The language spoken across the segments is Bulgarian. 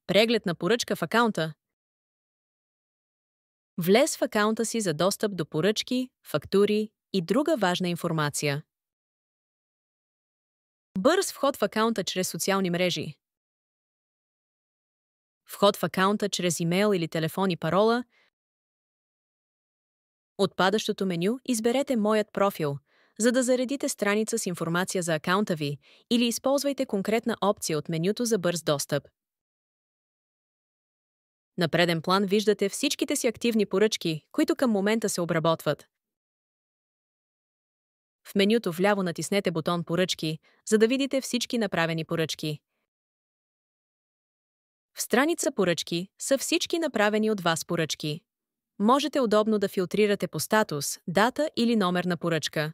Преглед на поръчка в акаунта. Влез в акаунта си за достъп до поръчки, фактури и друга важна информация. Бърз вход в акаунта чрез социални мрежи. Вход в акаунта чрез имейл или телефон и парола. От падащото меню изберете Моят профил, за да заредите страница с информация за акаунта ви, или използвайте конкретна опция от менюто за бърз достъп. На преден план виждате всичките си активни поръчки, които към момента се обработват. В менюто вляво натиснете бутон Поръчки, за да видите всички направени поръчки. В страница Поръчки са всички направени от вас поръчки. Можете удобно да филтрирате по статус, дата или номер на поръчка.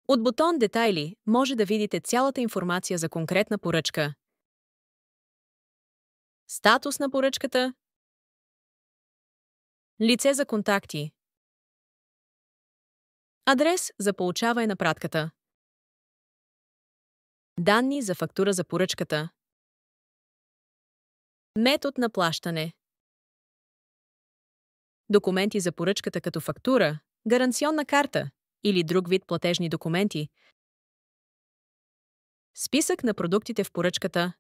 От бутон Детайли може да видите цялата информация за конкретна поръчка. Статус на поръчката. Лице за контакти. Адрес за получаване на пратката. Данни за фактура за поръчката. Метод на плащане. Документи за поръчката като фактура, гаранционна карта или друг вид платежни документи. Списък на продуктите в поръчката.